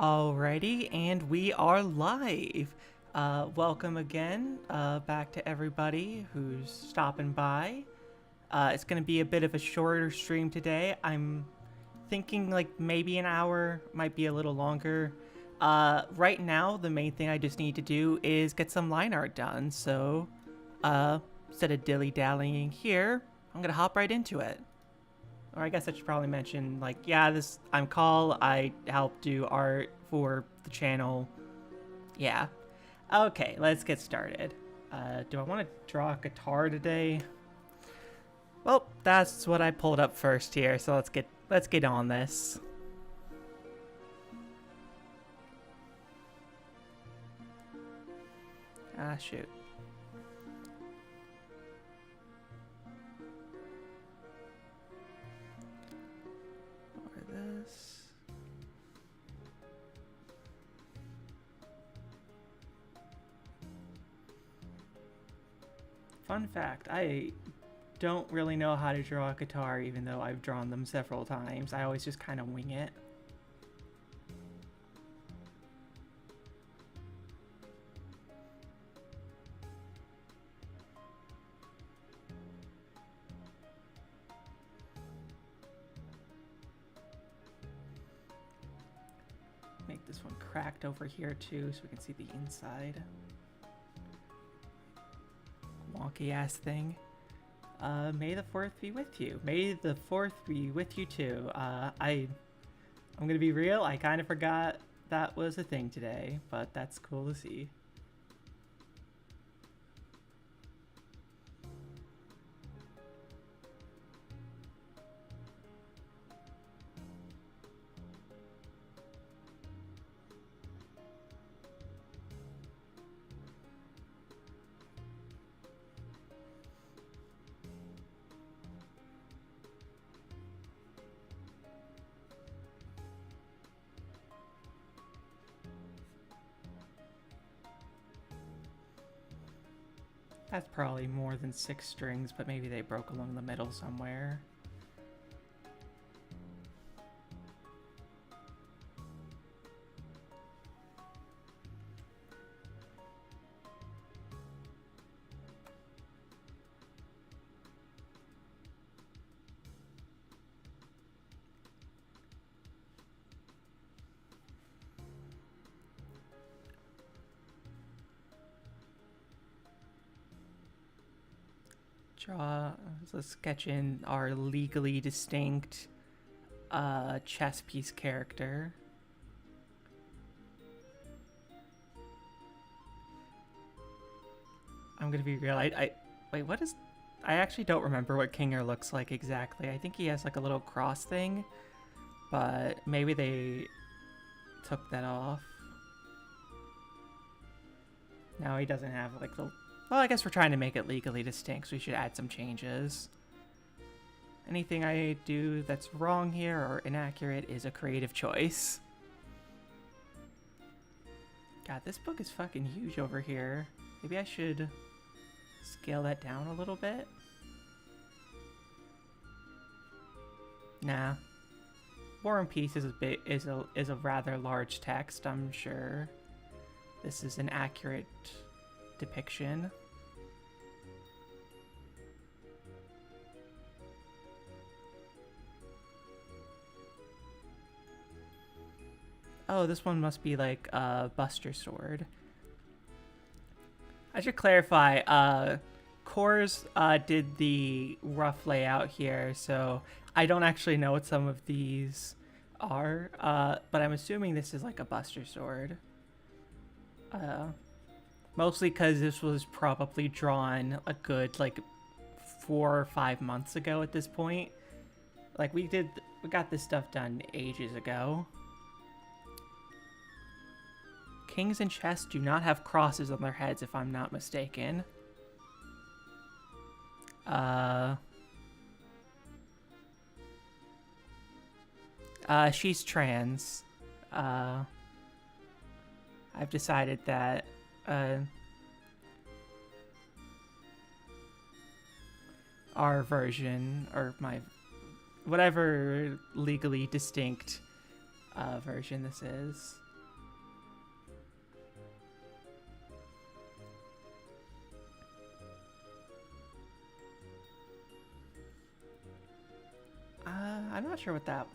Alrighty, and we are live. Welcome again back to everybody who's stopping by. It's going to be a bit of a shorter stream today. I'm thinking like maybe an hour, might be a little longer. Right now, the main thing I just need to do is get some line art done. So, instead of dilly-dallying here, I'm going to hop right into it. Or I guess I should probably mention, like, yeah, I'm Call. I help do art for the channel. Yeah. Okay, let's get started. Do I want to draw a guitar today? Well, that's what I pulled up first here, so let's get on this. Ah, shoot. Or this. Fun fact, I don't really know how to draw a guitar, even though I've drawn them several times. I always just kind of wing it. Make this one cracked over here too, so we can see the inside. Wonky ass thing. May the 4th be with you. May the 4th be with you too. I'm gonna be real, I kind of forgot that was a thing today, but that's cool to see. That's probably more than 6 strings, but maybe they broke along the middle somewhere. Let's sketch in our legally distinct chess piece character. I'm gonna be real. Wait. What is? I actually don't remember what Kinger looks like exactly. I think he has like a little cross thing, but maybe they took that off. No, he doesn't have like the. Well, I guess we're trying to make it legally distinct, so we should add some changes. Anything I do that's wrong here or inaccurate is a creative choice. God, this book is fucking huge over here. Maybe I should scale that down a little bit. Nah. War and Peace is a rather large text, I'm sure. This is an accurate depiction. Oh, this one must be like Buster Sword. I should clarify, Coors did the rough layout here, so I don't actually know what some of these are, but I'm assuming this is like a Buster Sword. Mostly because this was probably drawn a good like 4 or 5 months ago at this point. Like we got this stuff done ages ago. Kings in chess do not have crosses on their heads, if I'm not mistaken. She's trans. I've decided that, our version, or my, whatever legally distinct, version this is, not sure what that...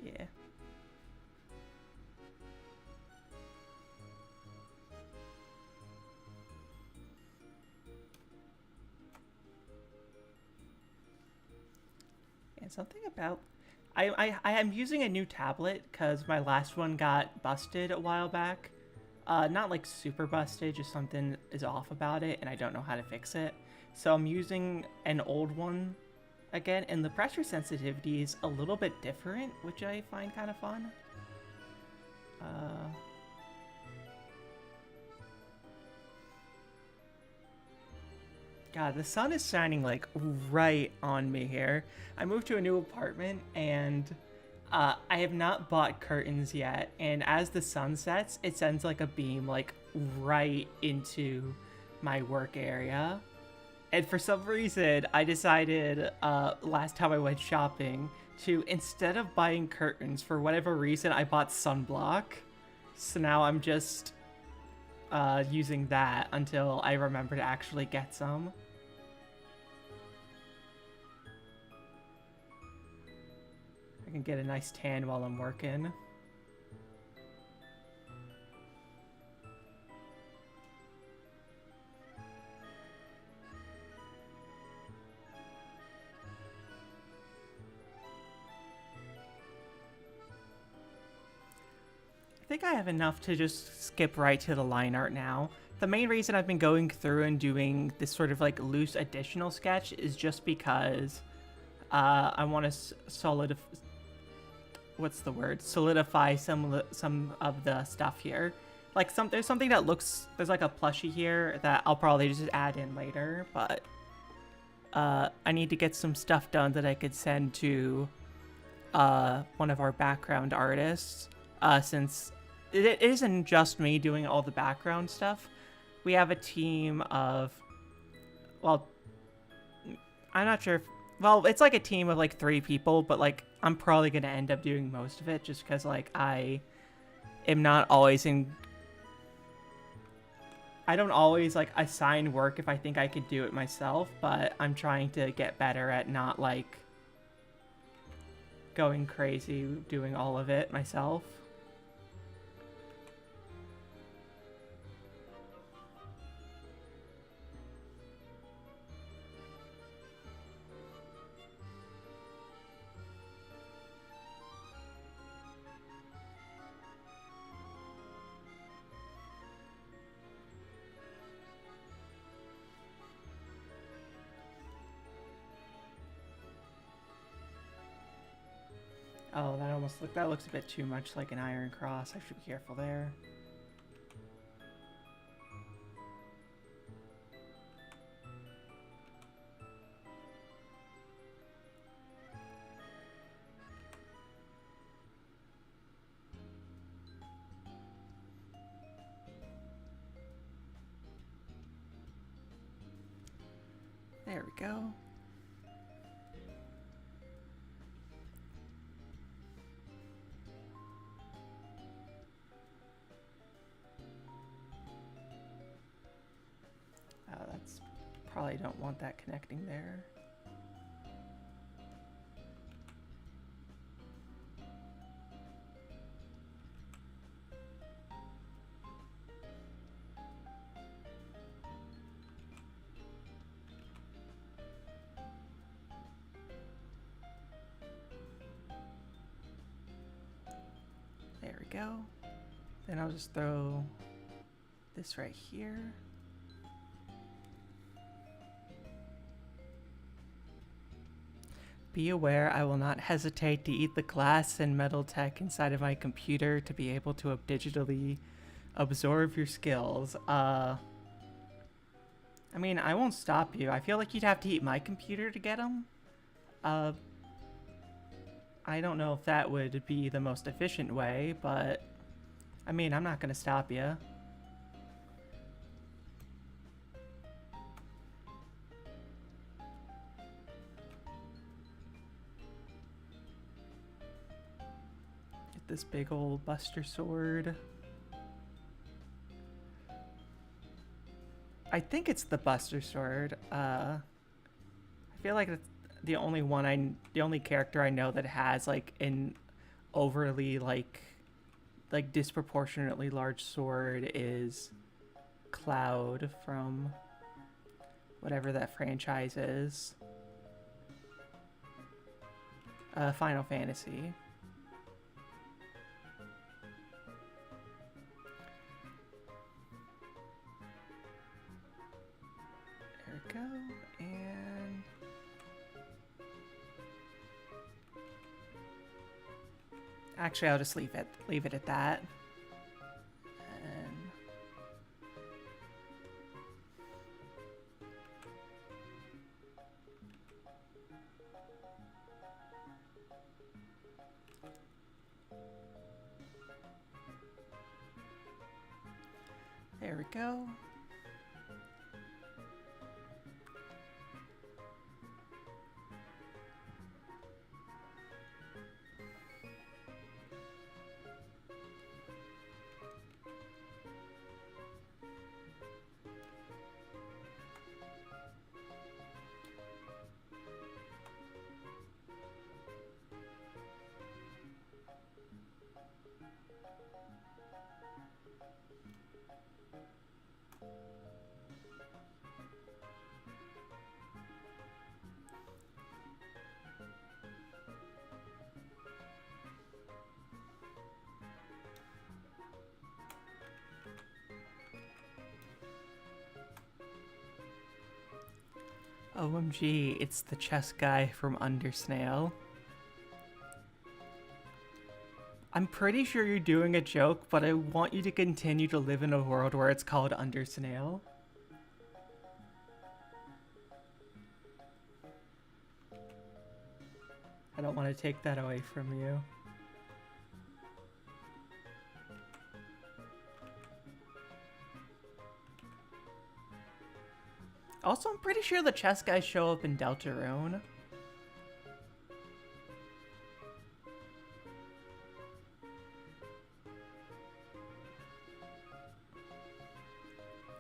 Yeah. And something about... I am using a new tablet because my last one got busted a while back. Not like super busted, just something is off about it and I don't know how to fix it. So I'm using an old one again, and the pressure sensitivity is a little bit different, which I find kind of fun. God, the sun is shining like right on me here. I moved to a new apartment and I have not bought curtains yet, and as the sun sets, it sends like a beam like right into my work area. And for some reason, I decided last time I went shopping to, instead of buying curtains, for whatever reason, I bought sunblock. So now I'm just using that until I remember to actually get some. I can get a nice tan while I'm working. I think I have enough to just skip right to the line art now. The main reason I've been going through and doing this sort of like loose additional sketch is just because I want to solidify some of the stuff here. Like there's something that looks, there's like a plushie here that I'll probably just add in later, but I need to get some stuff done that I could send to one of our background artists, since it isn't just me doing all the background stuff. We have a team of, well, I'm not sure if, well, it's like a team of like 3 people, but like I'm probably gonna end up doing most of it just because like I am not always I don't always like assign work if I think I could do it myself, but I'm trying to get better at not like going crazy doing all of it myself. Oh, that looks a bit too much like an iron cross. I should be careful there. There we go. That's probably don't want that connecting there. There we go. Then I'll just throw this right here. Be aware, I will not hesitate to eat the glass and metal tech inside of my computer to be able to digitally absorb your skills. I mean, I won't stop you. I feel like you'd have to eat my computer to get them. I don't know if that would be the most efficient way, but I mean, I'm not gonna stop you. Get this big old Buster sword. I think it's the Buster Sword. I feel like it's the only character I know that has like an overly like disproportionately large sword is Cloud from whatever that franchise is. Final Fantasy. There we go. And actually, I'll just leave it at that. And there we go. OMG, it's the chess guy from Undersnale. I'm pretty sure you're doing a joke, but I want you to continue to live in a world where it's called Undersnale. I don't want to take that away from you. Also, I'm pretty sure the chess guys show up in Deltarune.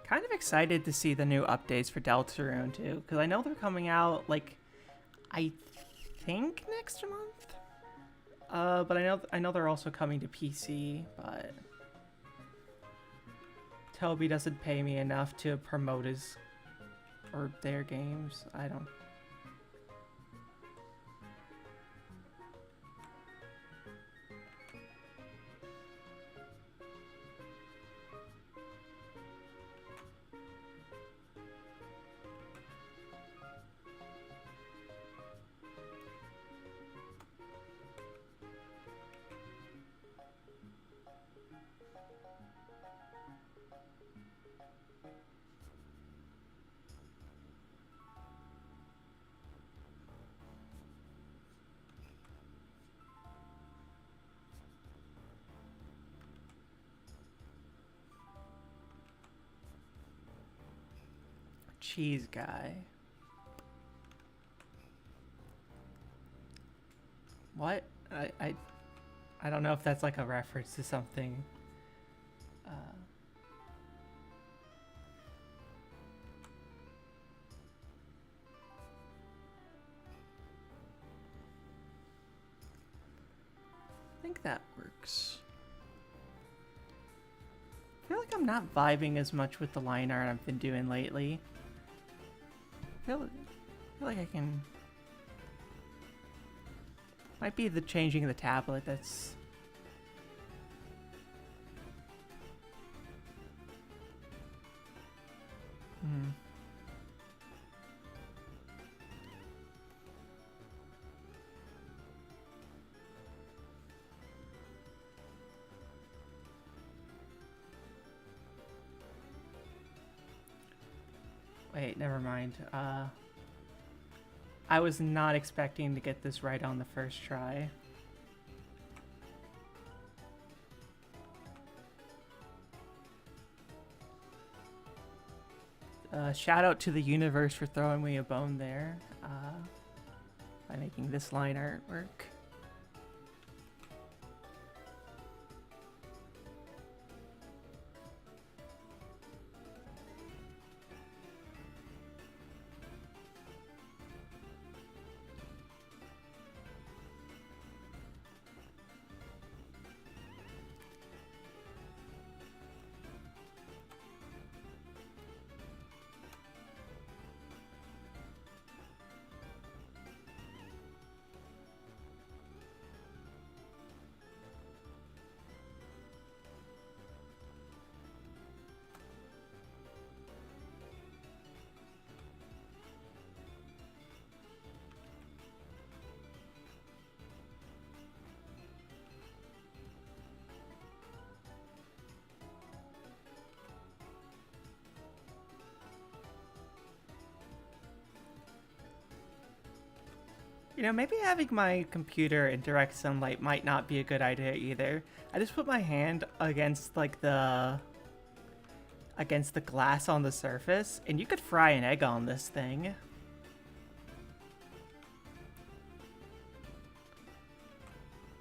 Kind of excited to see the new updates for Deltarune too, because I know they're coming out like, I think next month. But I know they're also coming to PC, but Toby doesn't pay me enough to promote his or their games. I don't. Cheese guy. What? I don't know if that's like a reference to something. I think that works. I feel like I'm not vibing as much with the line art I've been doing lately. I feel like I can... Might be the changing the tablet that's... Wait, never mind. I was not expecting to get this right on the first try. Shout out to the universe for throwing me a bone there by making this line art work. You know, maybe having my computer in direct sunlight might not be a good idea either. I just put my hand against like the glass on the surface, and you could fry an egg on this thing.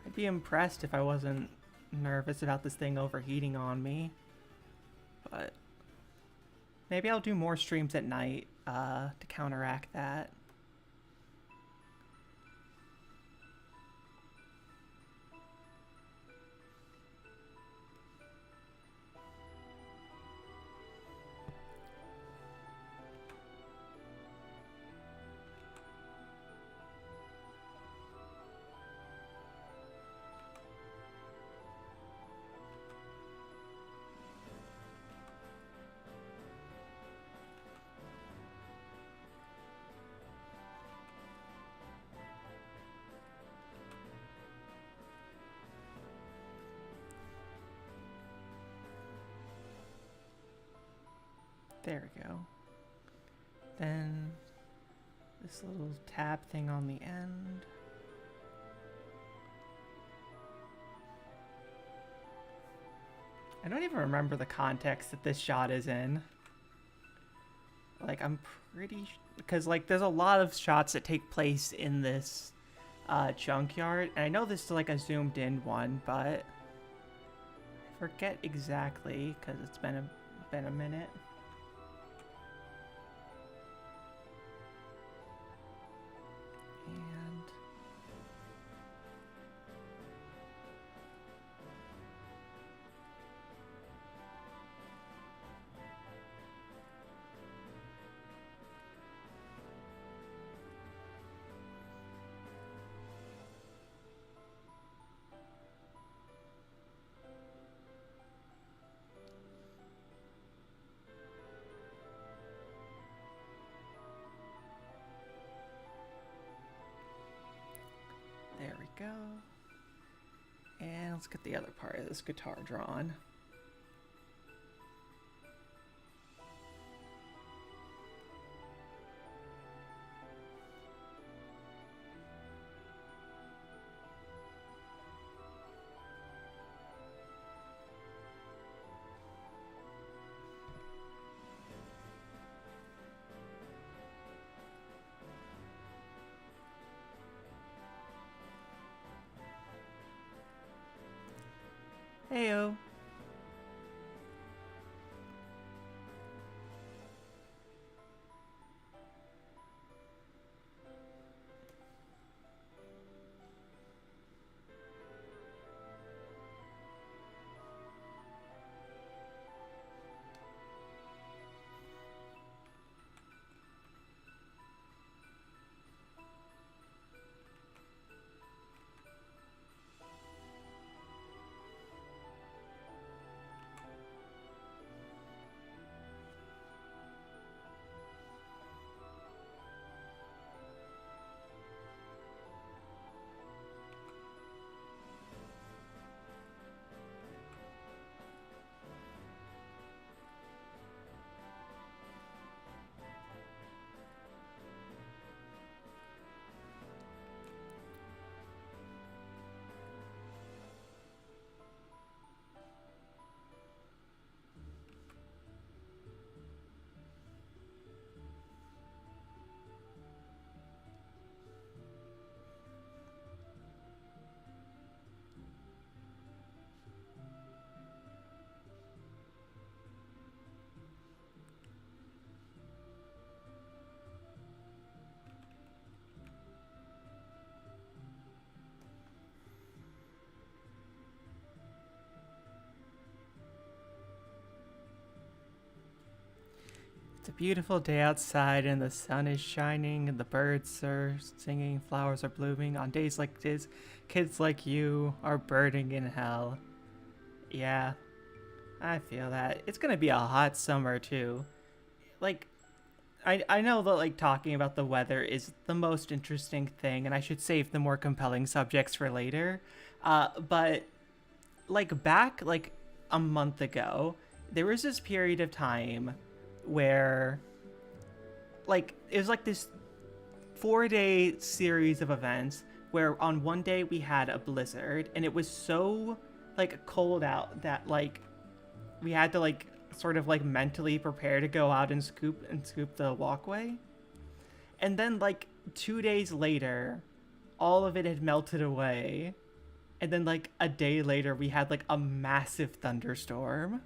I'd be impressed if I wasn't nervous about this thing overheating on me. But maybe I'll do more streams at night to counteract that. There we go. Then this little tab thing on the end. I don't even remember the context that this shot is in. Like, I'm pretty... Because, like, there's a lot of shots that take place in this junkyard. And I know this is, like, a zoomed-in one, but... I forget exactly, because it's been a minute. There we go. And let's get the other part of this guitar drawn. Heyo. It's a beautiful day outside and the sun is shining and the birds are singing, flowers are blooming. On days like this, kids like you are burning in hell. Yeah, I feel that. It's gonna be a hot summer too. Like, I know that like talking about the weather is the most interesting thing and I should save the more compelling subjects for later. But like back like a month ago, there was this period of time where like it was like this 4-day series of events where on one day we had a blizzard and it was so like cold out that like we had to like sort of like mentally prepare to go out and scoop the walkway. And then like 2 days later, all of it had melted away. And then like a day later we had like a massive thunderstorm.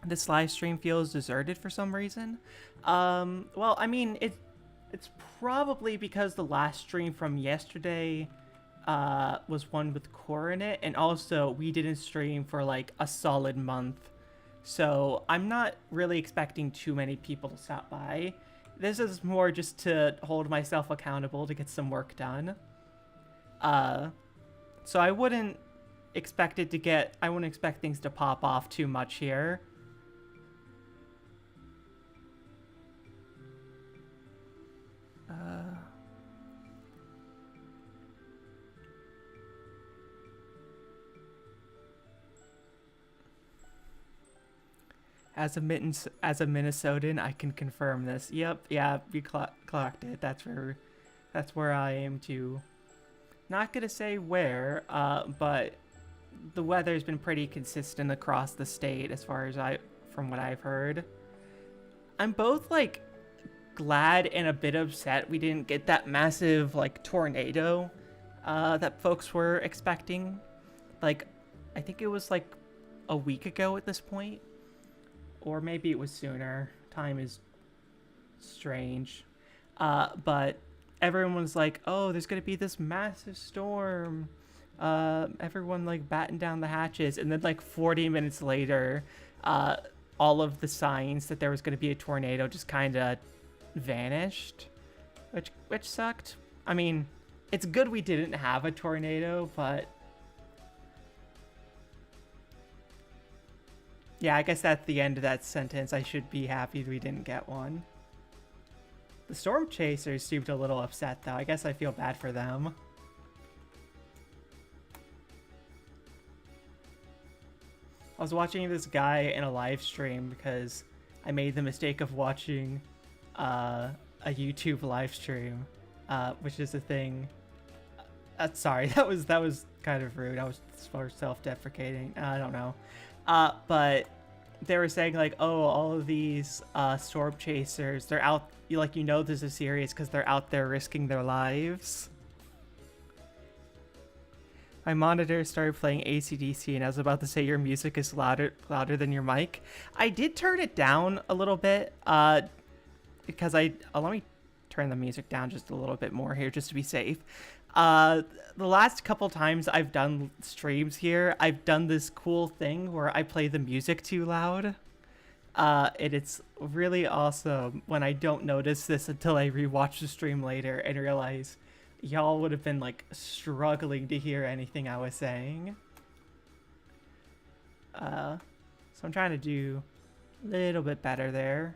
This live stream feels deserted for some reason. Well, I mean, it's probably because the last stream from yesterday was one with Core in it, and also we didn't stream for like a solid month. So I'm not really expecting too many people to stop by. This is more just to hold myself accountable to get some work done. So I wouldn't expect things to pop off too much here. As a Minnesotan, I can confirm this. Yep, yeah, we clocked it. That's where I am too. Not gonna say where, but the weather's been pretty consistent across the state as far as from what I've heard. I'm both like glad and a bit upset we didn't get that massive like tornado that folks were expecting. Like, I think it was like a week ago at this point. Or maybe it was sooner. Time is strange. But everyone was like, oh, there's going to be this massive storm. Everyone like batten down the hatches. And then like 40 minutes later, all of the signs that there was going to be a tornado just kind of vanished. Which sucked. I mean, it's good we didn't have a tornado, but... yeah, I guess at the end of that sentence, I should be happy we didn't get one. The storm chasers seemed a little upset, though. I guess I feel bad for them. I was watching this guy in a live stream because I made the mistake of watching a YouTube live stream, which is a thing. Sorry, that was kind of rude. I was self-deprecating. I don't know. But they were saying like, oh, all of these storm chasers, they're out, this is serious because they're out there risking their lives. My monitor started playing AC/DC and I was about to say your music is louder than your mic. I did turn it down a little bit because let me turn the music down just a little bit more here just to be safe. The last couple times I've done streams here, I've done this cool thing where I play the music too loud. And it's really awesome when I don't notice this until I rewatch the stream later and realize y'all would have been like struggling to hear anything I was saying. So I'm trying to do a little bit better there.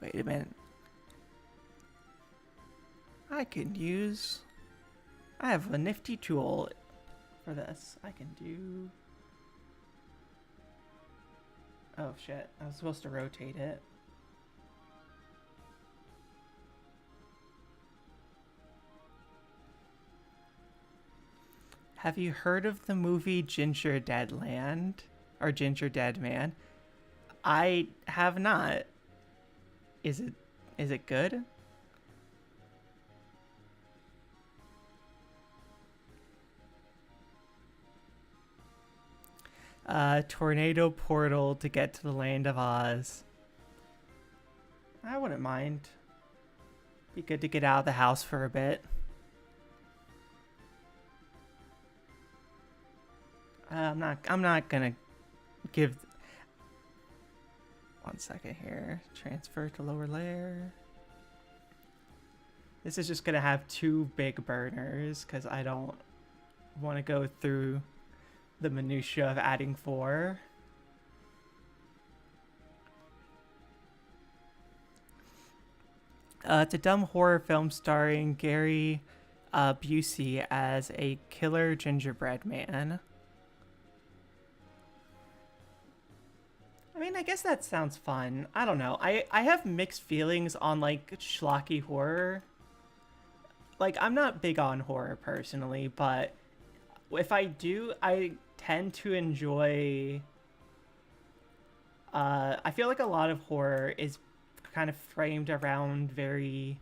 Wait a minute. I have a nifty tool for this. I can do... oh shit, I was supposed to rotate it. Have you heard of the movie Ginger Dead Land? Or Ginger Dead Man? I have not. Is it good? Tornado portal to get to the Land of Oz. I wouldn't mind. Be good to get out of the house for a bit. I'm not gonna give. One second here. Transfer to lower layer. This is just gonna have two big burners because I don't want to go through the minutia of adding 4. It's a dumb horror film starring Gary Busey as a killer gingerbread man. I mean, I guess that sounds fun. I don't know. I have mixed feelings on, like, schlocky horror. Like, I'm not big on horror personally, but if I do, I tend to enjoy... I feel like a lot of horror is kind of framed around very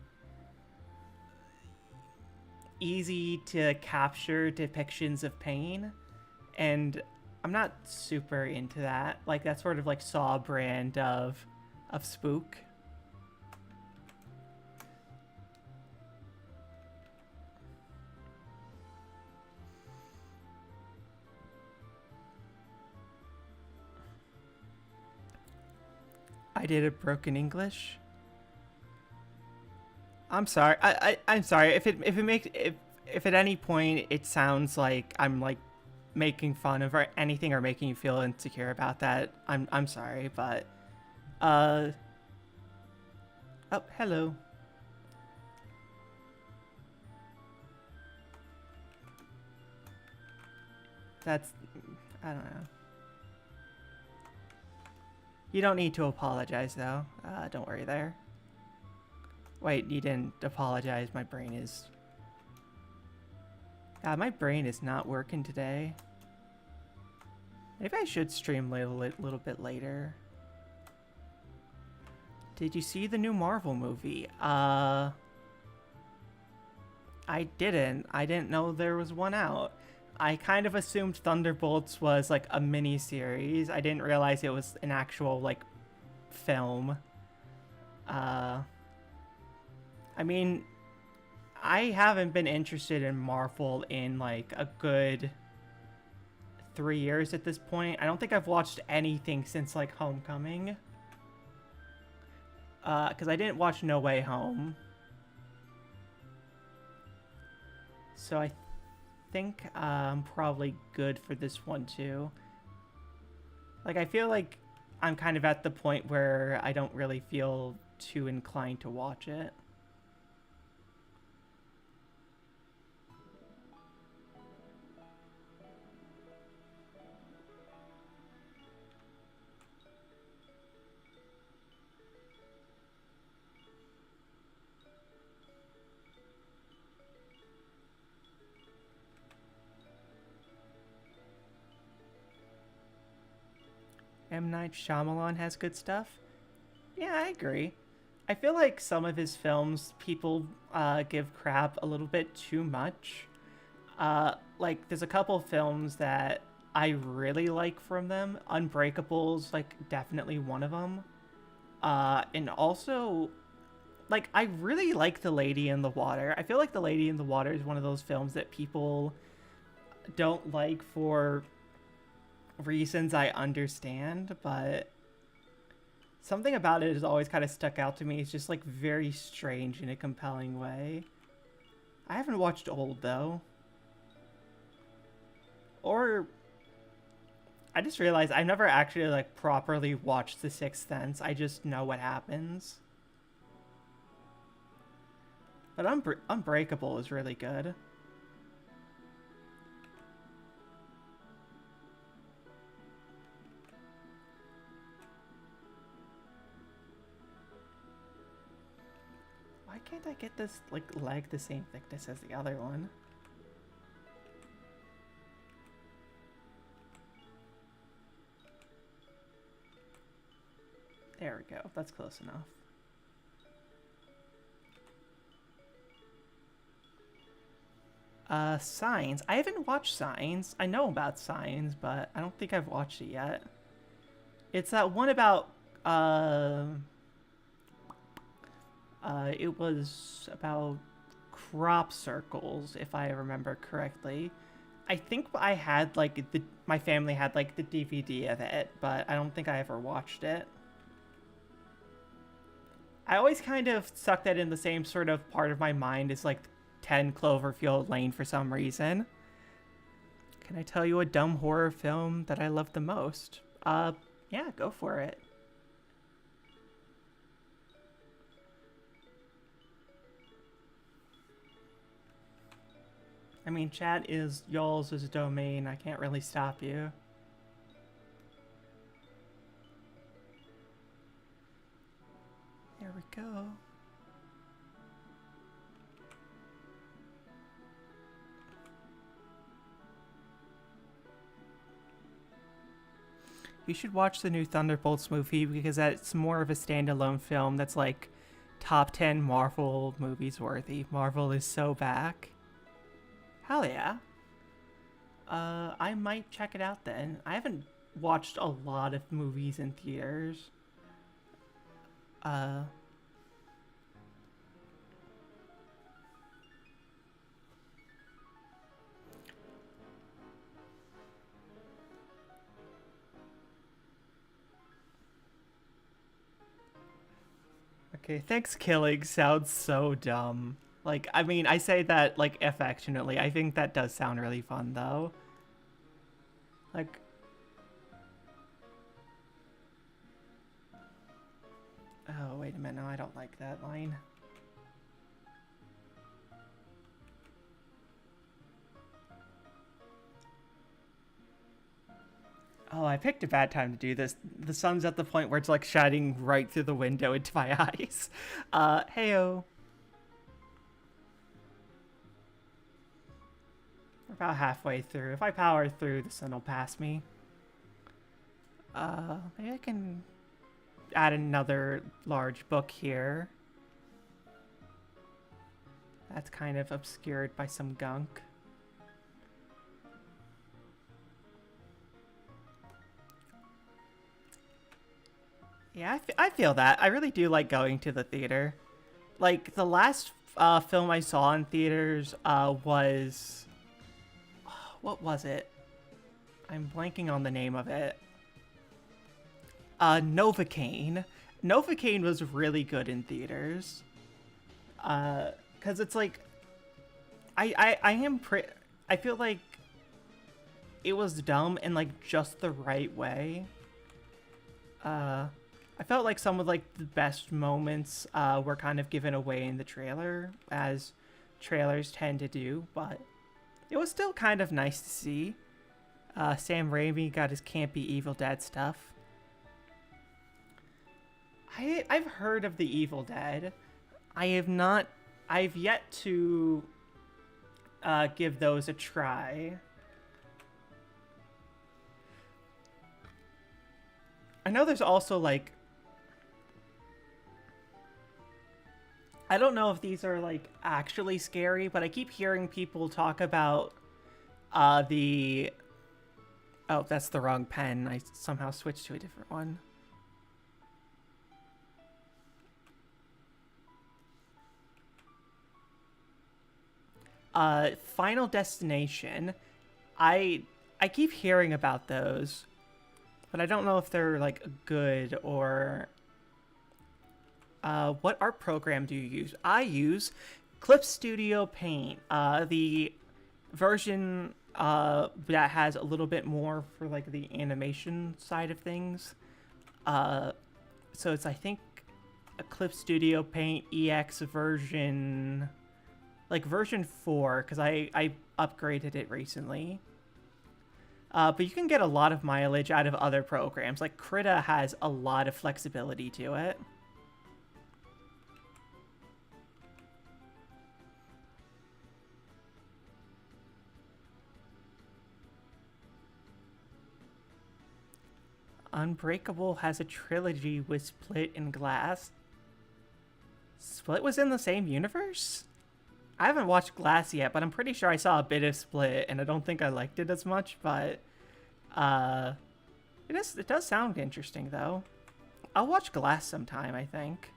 easy to capture depictions of pain, and I'm not super into that. Like, that sort of like Saw brand of spook. I did a broken English. I'm sorry. I'm sorry if it makes if at any point it sounds like I'm like making fun of or anything or making you feel insecure about that. I'm sorry, but oh, hello. That's I don't know. You don't need to apologize though. Don't worry there. Wait, you didn't apologize. My brain is... God, my brain is not working today. Maybe I should stream a little bit later. Did you see the new Marvel movie? I didn't. I didn't know there was one out. I kind of assumed Thunderbolts was like a mini-series. I didn't realize it was an actual like film. I mean, I haven't been interested in Marvel in like a good 3 years at this point. I don't think I've watched anything since like Homecoming. Because I didn't watch No Way Home. So I think I'm probably good for this one too. Like, I feel like I'm kind of at the point where I don't really feel too inclined to watch it. M. Night Shyamalan has good stuff. Yeah, I agree. I feel like some of his films, people give crap a little bit too much. Like, there's a couple films that I really like from them. Unbreakable's, like, definitely one of them. And also, like, I really like The Lady in the Water. I feel like The Lady in the Water is one of those films that people don't like for reasons I understand, but something about it has always kind of stuck out to me. It's just like very strange in a compelling way. I haven't watched Old though. Or I just realized I've never actually like properly watched The Sixth Sense. I just know what happens. But Unbreakable is really good. Why can't I get this like leg the same thickness as the other one? There we go. That's close enough. Signs. I haven't watched Signs. I know about Signs, but I don't think I've watched it yet. It's that one about, it was about crop circles, if I remember correctly. I think I had like my family had like the DVD of it, but I don't think I ever watched it. I always kind of stuck that in the same sort of part of my mind as like 10 Cloverfield Lane for some reason. Can I tell you a dumb horror film that I love the most? Yeah, go for it. I mean, chat is y'all's domain. I can't really stop you. There we go. You should watch the new Thunderbolts movie because that's more of a standalone film that's like top 10 Marvel movies worthy. Marvel is so back. Hell yeah. I might check it out then. I haven't watched a lot of movies in theaters. Uh, okay, thanks killing sounds so dumb. Like, I mean, I say that like affectionately. I think that does sound really fun though. Like, oh, wait a minute. No, I don't like that line. Oh, I picked a bad time to do this. The sun's at the point where it's like shining right through the window into my eyes. Heyo. We're about halfway through. If I power through, the sun will pass me. Maybe I can add another large book here. That's kind of obscured by some gunk. Yeah, I feel that. I really do like going to the theater. Like, the last film I saw in theaters was... What was it? I'm blanking on the name of it. Novocaine. Novocaine was really good in theaters. Because it's like... I feel like it was dumb in like just the right way. I felt like some of like the best moments were kind of given away in the trailer, as trailers tend to do, but it was still kind of nice to see. Sam Raimi got his campy Evil Dead stuff. I've heard of the Evil Dead. I've yet to give those a try. I know there's also like, I don't know if these are like actually scary, but I keep hearing people talk about oh, that's the wrong pen. I somehow switched to a different one. Final Destination. I keep hearing about those, but I don't know if they're like good or what art program do you use? I use Clip Studio Paint, the version that has a little bit more for like the animation side of things. So it's, I think, a Clip Studio Paint EX version, like version 4, because I upgraded it recently. But you can get a lot of mileage out of other programs. Like Krita has a lot of flexibility to it. Unbreakable has a trilogy with Split and Glass. Split was in the same universe? I haven't watched Glass yet, but I'm pretty sure I saw a bit of Split, and I don't think I liked it as much, but it does sound interesting, though. I'll watch Glass sometime, I think.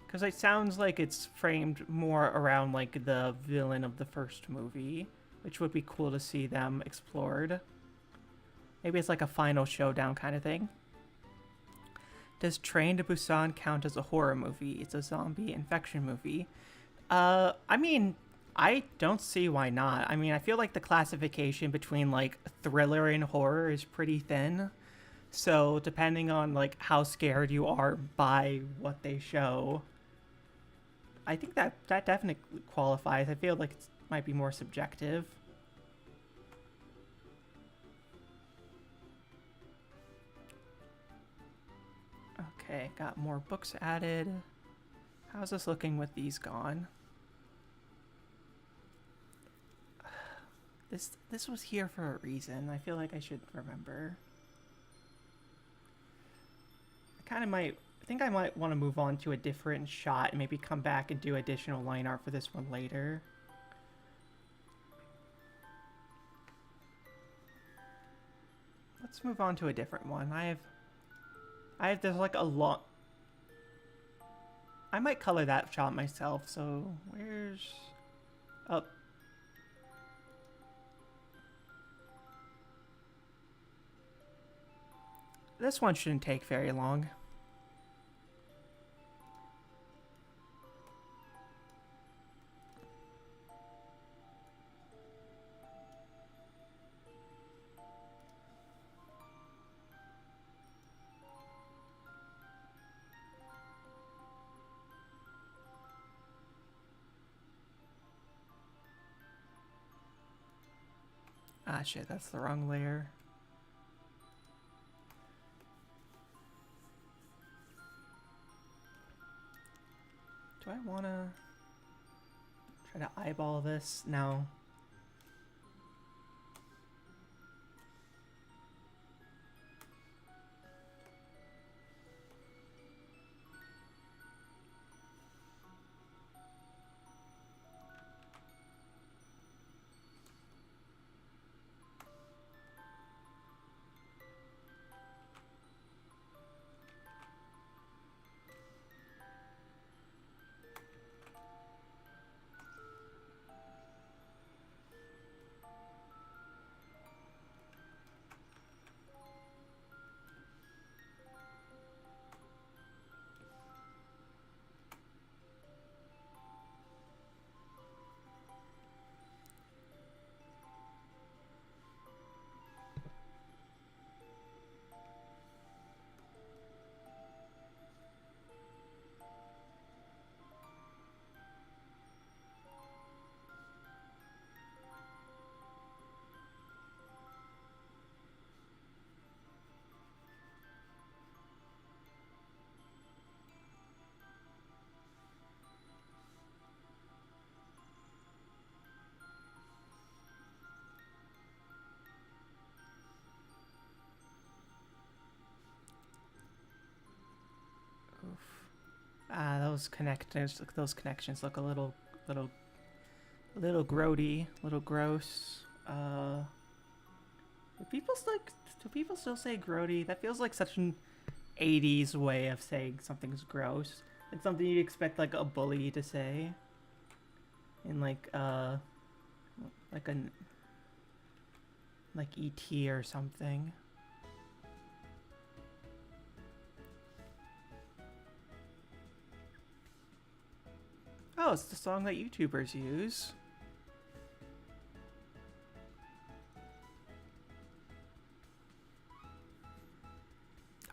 Because it sounds like it's framed more around, like, the villain of the first movie. which would be cool to see them explored. Maybe it's like a final showdown kind of thing. Does Train to Busan count as a horror movie? It's a zombie infection movie. I mean, I don't see why not. I mean, I feel like the classification between like thriller and horror is pretty thin. So depending on like how scared you are by what they show, I think that definitely qualifies. I feel like it might be more subjective. Okay, got more books added. How's this looking with these gone? This was here for a reason. I feel like I should remember. I think I might want to move on to a different shot and maybe come back and do additional line art for this one later. Let's move on to a different one. There's like a lot. I might color that shot myself, so where's... Oh. This one shouldn't take very long. Ah, shit, that's the wrong layer. Do I want to try to eyeball this? No. Those connections look a little grody, little gross. Do people still say grody? That feels like such an 80s way of saying something's gross. Like something you'd expect like a bully to say. In like E.T. or something. Oh, it's the song that YouTubers use.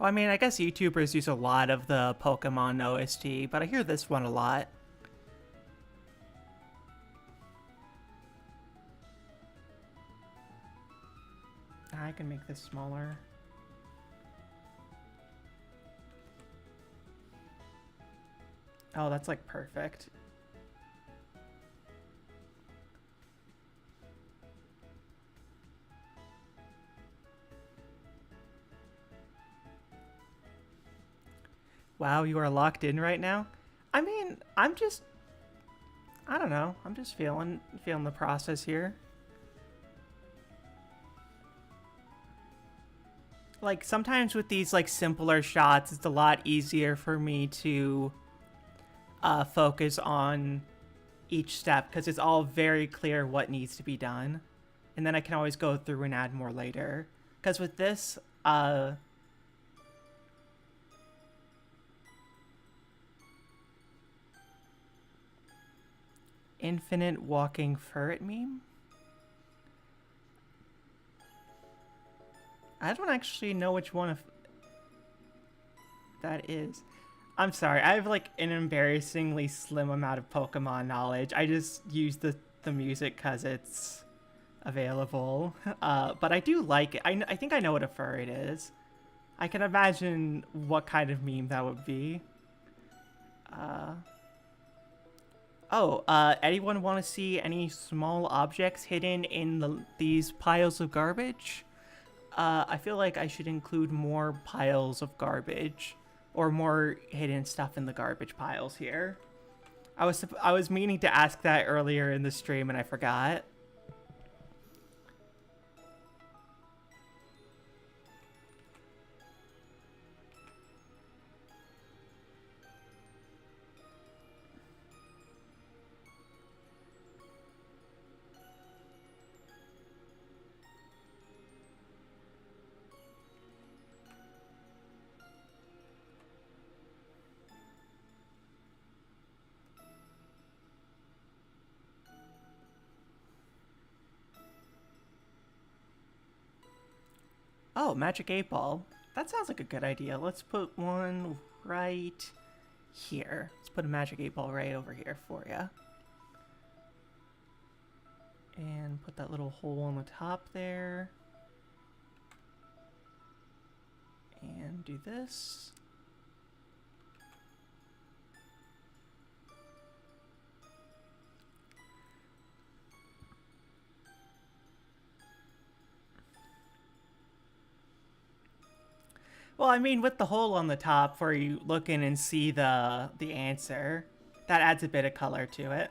Oh, I mean, I guess YouTubers use a lot of the Pokemon OST, but I hear this one a lot. I can make this smaller. Oh, that's like perfect. Wow, you are locked in right now? I mean, I don't know. I'm just feeling the process here. Like sometimes with these like simpler shots, it's a lot easier for me to focus on each step because it's all very clear what needs to be done. And then I can always go through and add more later. Because with this, infinite walking ferret meme? I don't actually know which one of that is. I'm sorry, I have like an embarrassingly slim amount of Pokemon knowledge. I just use the music because it's available. But I do like it. I think I know what a ferret is. I can imagine what kind of meme that would be. Anyone want to see any small objects hidden in these piles of garbage? I feel like I should include more piles of garbage or more hidden stuff in the garbage piles here. I was meaning to ask that earlier in the stream and I forgot. Oh, Magic 8 Ball. That sounds like a good idea. Let's put one right here. Let's put a Magic 8 Ball right over here for you. And put that little hole on the top there. And do this. Well, I mean, with the hole on the top where you look in and see the answer, that adds a bit of color to it.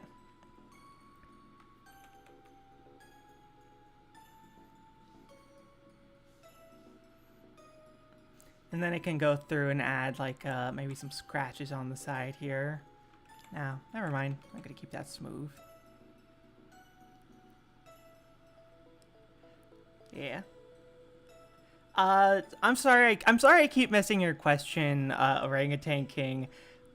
And then it can go through and add like maybe some scratches on the side here. Now, never mind. I'm gonna keep that smooth. Yeah. I'm sorry I keep missing your question, Orangutan King.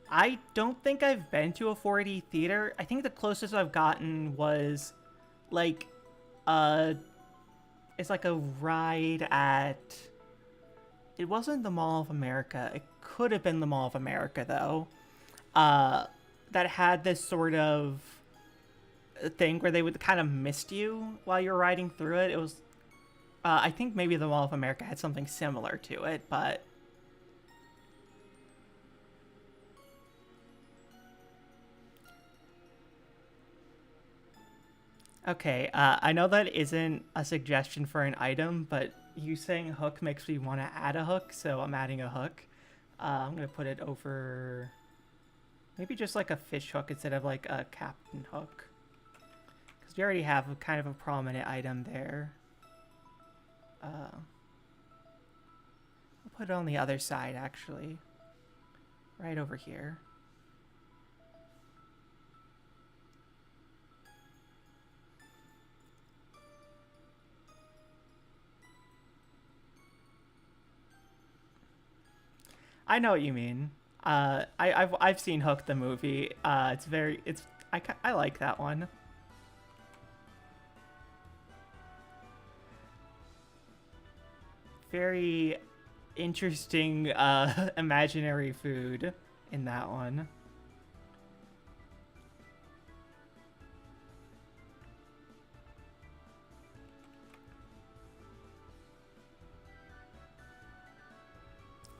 I don't think I've been to a 4D theater. I think the closest I've gotten was, like, it's like a ride at... It wasn't the Mall of America. It could have been the Mall of America, though. That had this sort of thing where they would kind of mist you while you're riding through it. It was... I think maybe the Mall of America had something similar to it, but... Okay, I know that isn't a suggestion for an item, but you saying hook makes me want to add a hook, so I'm adding a hook. I'm going to put it over... Maybe just like a fish hook instead of like a captain hook. Because we already have a kind of a prominent item there. I'll put it on the other side, actually. Right over here. I know what you mean. I've seen Hook the movie. I like that one. Very interesting imaginary food in that one.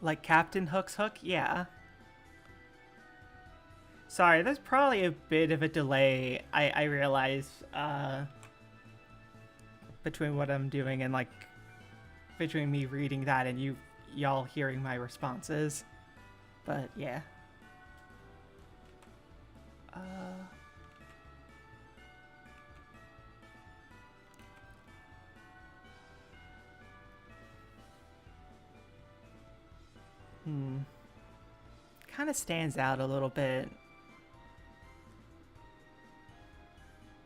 Like Captain Hook's hook? Yeah. Sorry, there's probably a bit of a delay, I realize, between what I'm doing and, like, between me reading that and y'all hearing my responses. But, yeah. Kind of stands out a little bit.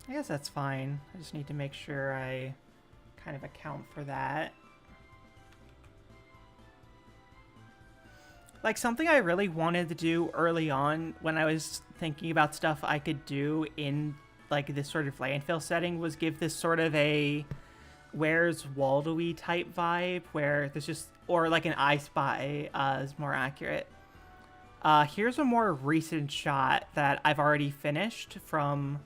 I guess that's fine. I just need to make sure I kind of account for that. Like, something I really wanted to do early on when I was thinking about stuff I could do in, like, this sort of landfill setting was give this sort of a Where's Waldo-y type vibe, where there's just, or like an I Spy is more accurate. Here's a more recent shot that I've already finished from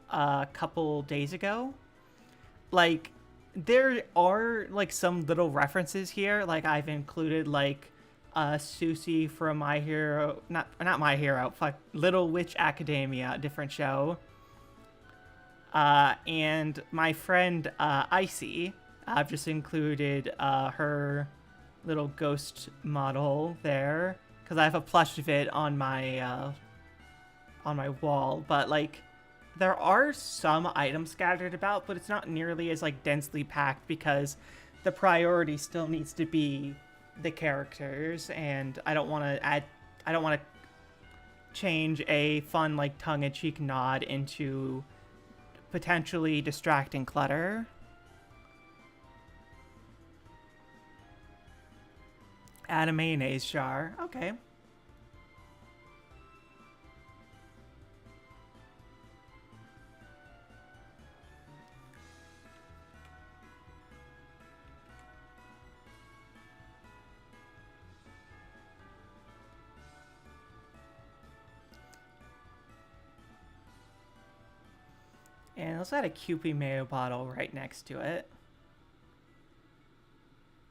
a couple days ago. Like, there are, like, some little references here. Like, I've included, like, Susie from My Hero, not My Hero, fuck, Little Witch Academia, a different show. And my friend, Icy, I've just included, her little ghost model there, because I have a plush of it on my wall, but, like, there are some items scattered about, but it's not nearly as, like, densely packed, because the priority still needs to be the characters, and I don't want to change a fun, like, tongue-in-cheek nod into potentially distracting clutter. Add a mayonnaise jar. Okay. And let's add a Kewpie mayo bottle right next to it.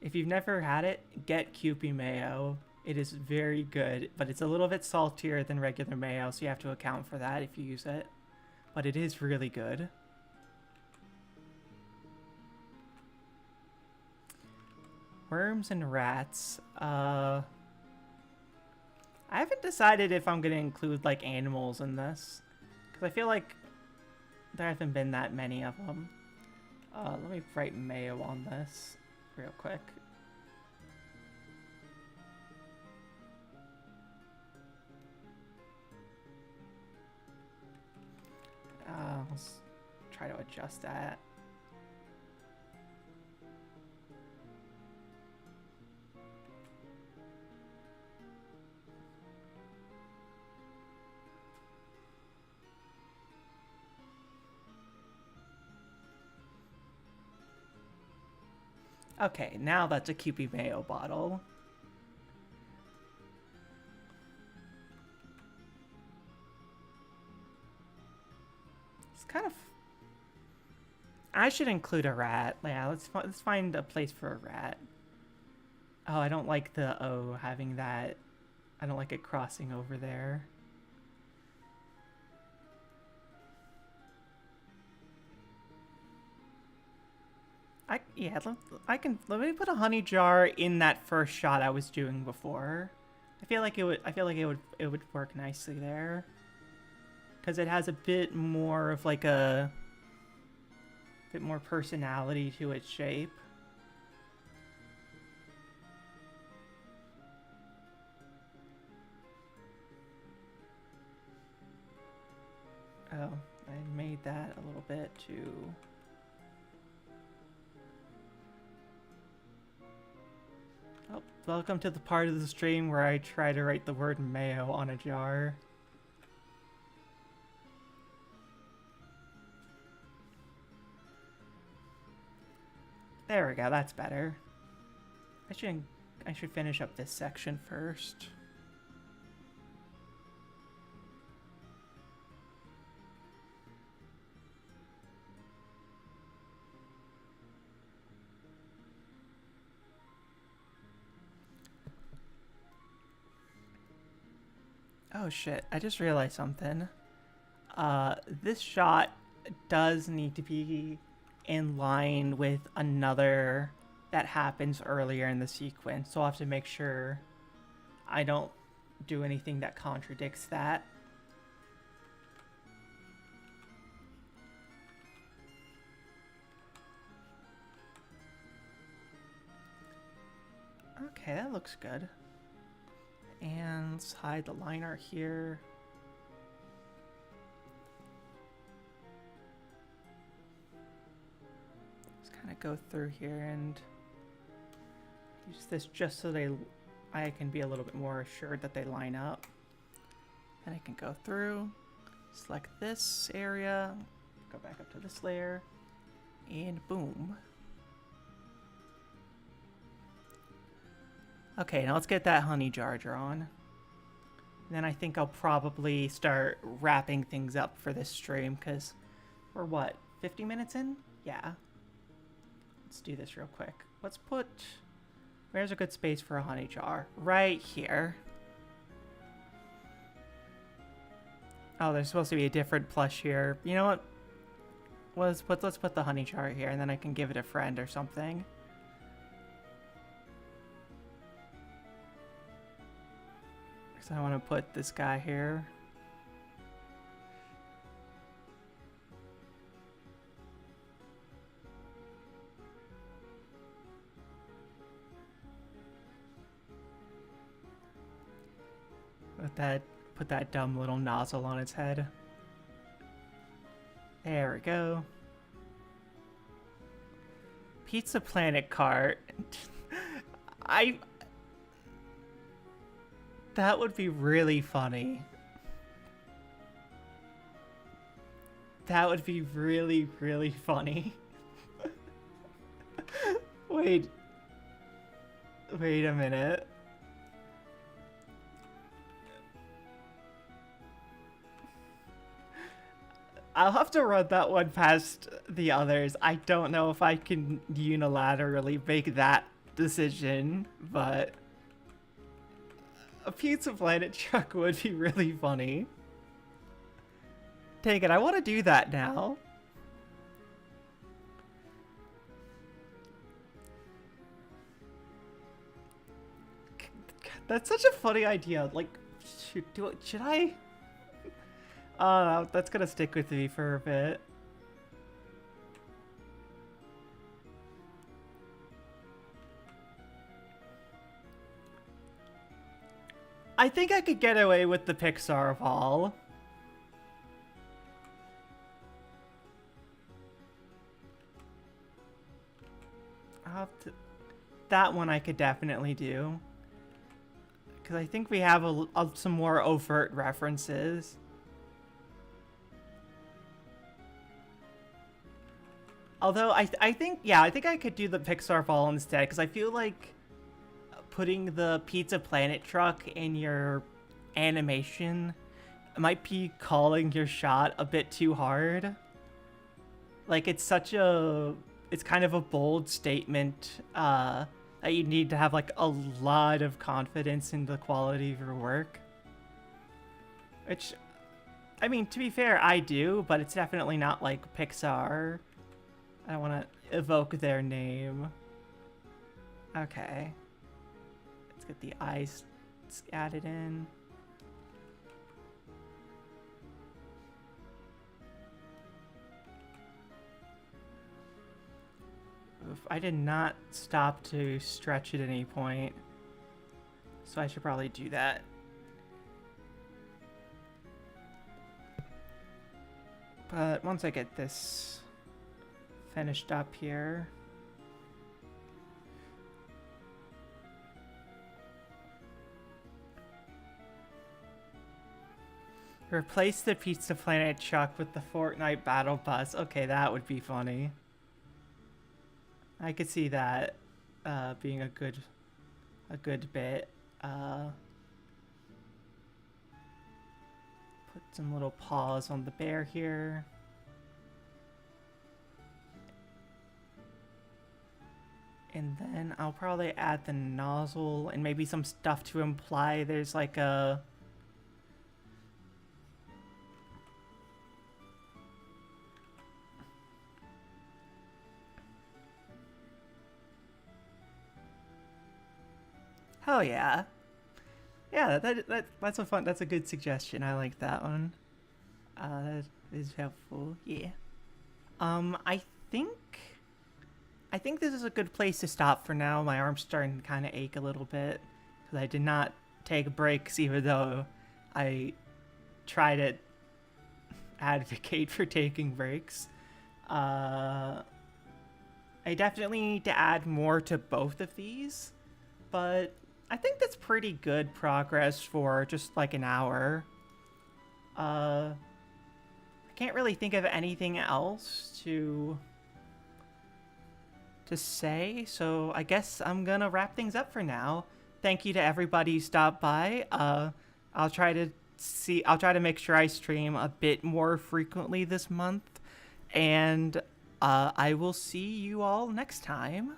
If you've never had it, get Kewpie mayo. It is very good, but it's a little bit saltier than regular mayo, so you have to account for that if you use it. But it is really good. Worms and rats. I haven't decided if I'm going to include, like, animals in this, because I feel like there haven't been that many of them. Let me write mayo on this real quick. Let's try to adjust that. Okay, now that's a Kewpie mayo bottle. It's kind of... I should include a rat. Yeah, let's find a place for a rat. Oh, I don't like the O having that. I don't like it crossing over there. Let me put a honey jar in that first shot I was doing before. I feel like it would work nicely there, because it has a bit more of like a bit more personality to its shape. Oh, I made that a little bit too. Oh, welcome to the part of the stream where I try to write the word mayo on a jar. There we go, that's better. I should finish up this section first. Oh shit, I just realized something. This shot does need to be in line with another that happens earlier in the sequence, so I'll have to make sure I don't do anything that contradicts that. Okay, that looks good. And let's hide the line art here. kind of go through here and use this just so I can be a little bit more assured that they line up. And I can go through, select this area, go back up to this layer, and boom. Okay, now let's get that honey jar drawn. Then I think I'll probably start wrapping things up for this stream, because we're what, 50 minutes in? Yeah. Let's do this real quick. Let's put... Where's a good space for a honey jar? Right here. Oh, there's supposed to be a different plush here. You know what? Let's put the honey jar here, and then I can give it a friend or something. Because I want to put this guy here. Put that dumb little nozzle on its head. There we go. Pizza Planet cart. That would be really funny. That would be really, really funny. Wait a minute. I'll have to run that one past the others. I don't know if I can unilaterally make that decision, but a Pizza Planet truck would be really funny. Dang it, I want to do that now. That's such a funny idea. Like, should I? Oh, that's gonna stick with me for a bit. I think I could get away with the Pixar Ball. That one I could definitely do. Because I think we have some more overt references. Although I think I could do the Pixar Ball instead, because I feel like putting the Pizza Planet truck in your animation might be calling your shot a bit too hard. Like, it's kind of a bold statement that you need to have like a lot of confidence in the quality of your work. Which, I mean, to be fair, I do, but it's definitely not like Pixar. I don't want to evoke their name. Okay. Let's get the eyes added in. Oof, I did not stop to stretch at any point, so I should probably do that. But once I get this finished up here, replace the Pizza Planet truck with the Fortnite Battle Bus. Okay, that would be funny. I could see that being a good bit. Put some little paws on the bear here. And then I'll probably add the nozzle and maybe some stuff to imply there's like a... Hell yeah. Yeah, that's a good suggestion. I like that one. That is helpful. Yeah. I think this is a good place to stop for now. My arm's starting to kind of ache a little bit because I did not take breaks, even though I try to advocate for taking breaks. I definitely need to add more to both of these, but I think that's pretty good progress for just like an hour. I can't really think of anything else to say, so I guess I'm gonna wrap things up for now. Thank you to everybody who stopped by. I'll try to make sure I stream a bit more frequently this month, and I will see you all next time.